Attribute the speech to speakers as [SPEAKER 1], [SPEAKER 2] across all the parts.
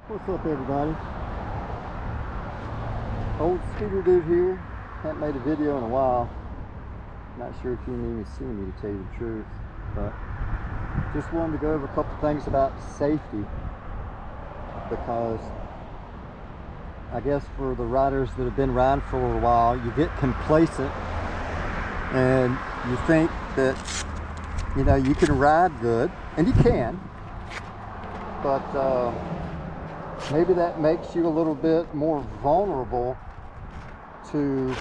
[SPEAKER 1] What's up, everybody? Old scooter dude here. Haven't made a video in a while. Not sure if you can even see me, to tell you the truth, but just wanted to go over a couple things about safety, because I guess for the riders that have been riding for a while, you get complacent and you think that, you know, you can ride good, and you can, but maybe that makes you a little bit more vulnerable to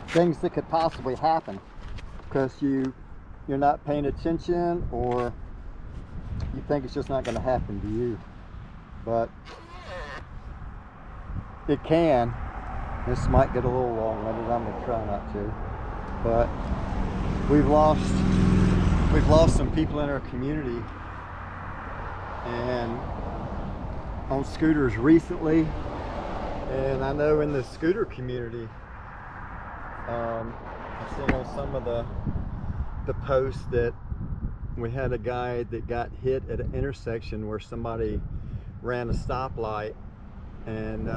[SPEAKER 1] things that could possibly happen because you're not paying attention, or you think it's just not going to happen to you. But it can. This might get a little long-winded. I'm going to try not to. But we've lost some people in our community and on scooters recently, and I know in the scooter community, I've seen on some of the posts that we had a guy that got hit at an intersection where somebody ran a stoplight, and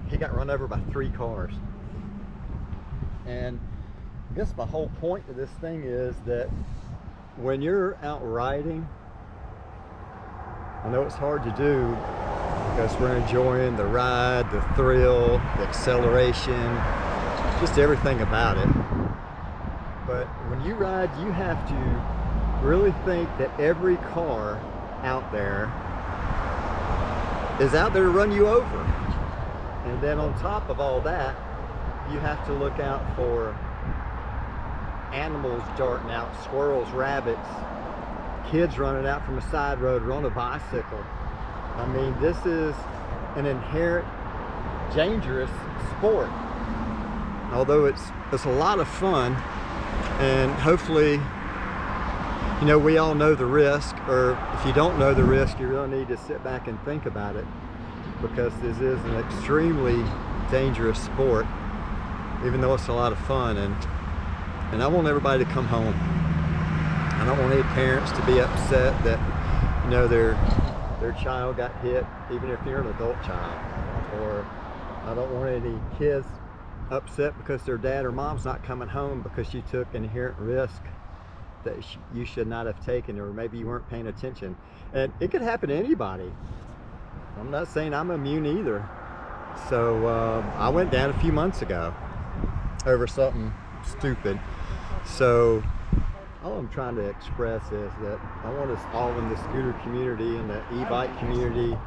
[SPEAKER 1] he got run over by 3 cars. And I guess my whole point to this thing is that when you're out riding, I know it's hard to do because we're enjoying the ride, the thrill, the acceleration, just everything about it. But when you ride, you have to really think that every car out there is out there to run you over. And then on top of all that, you have to look out for animals darting out, squirrels, rabbits, kids running out from a side road or on a bicycle. I mean, this is an inherent dangerous sport. Although it's a lot of fun, and hopefully, you know, we all know the risk, or if you don't know the risk, you really need to sit back and think about it, because this is an extremely dangerous sport, even though it's a lot of fun. And I want everybody to come home. I don't want any parents to be upset that, you know, their child got hit, even if you're an adult child. Or I don't want any kids upset because their dad or mom's not coming home because you took inherent risk that you should not have taken, or maybe you weren't paying attention. And it could happen to anybody. I'm not saying I'm immune either. So I went down a few months ago over something stupid. So all I'm trying to express is that I want us all in the scooter community and the e-bike community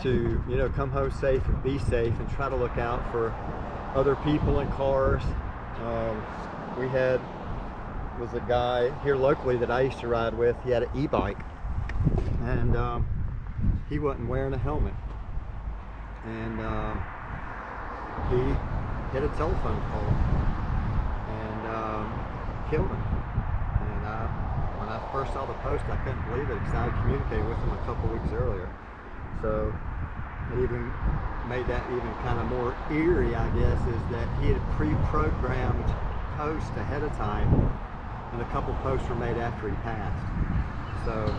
[SPEAKER 1] to, you know, come home safe and be safe, and try to look out for other people in cars. Was a guy here locally that I used to ride with. He had an e-bike, and he wasn't wearing a helmet, and he hit a telephone pole and killed him. And when I first saw the post, I couldn't believe it, because I had communicated with him a couple weeks earlier. So it even made that even kind of more eerie, I guess, is that he had pre-programmed posts ahead of time, and a couple posts were made after he passed. So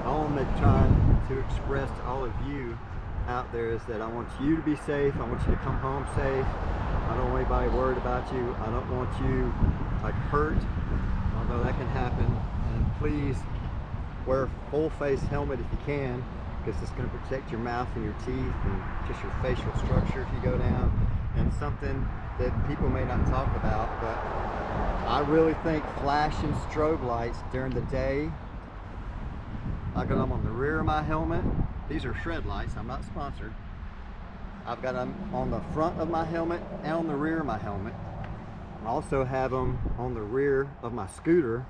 [SPEAKER 1] all I'm trying to express to all of you out there is that I want you to be safe. I want you to come home safe. I don't want anybody worried about you. I don't want you like hurt, although that can happen. And please wear a full face helmet if you can, because it's going to protect your mouth and your teeth and just your facial structure if you go down. And something that people may not talk about, but I really think flashing strobe lights during the day, I got them on the rear of my helmet. These are shred lights, I'm not sponsored. I've got them on the front of my helmet and on the rear of my helmet. I also have them on the rear of my scooter.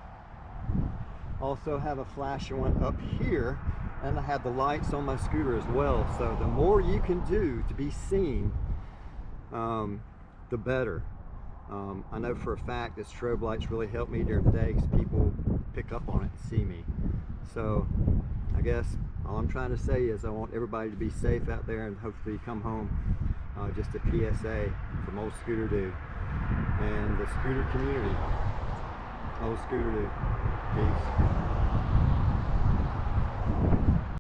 [SPEAKER 1] Also have a flashing one up here, and I have the lights on my scooter as well. So the more you can do to be seen, the better. I know for a fact that strobe lights really help me during the day, because people pick up on it and see me. So I guess all I'm trying to say is I want everybody to be safe out there, and hopefully come home. Just a PSA from Old Scooter Dude and the scooter community. Old Scooter Dude. Peace.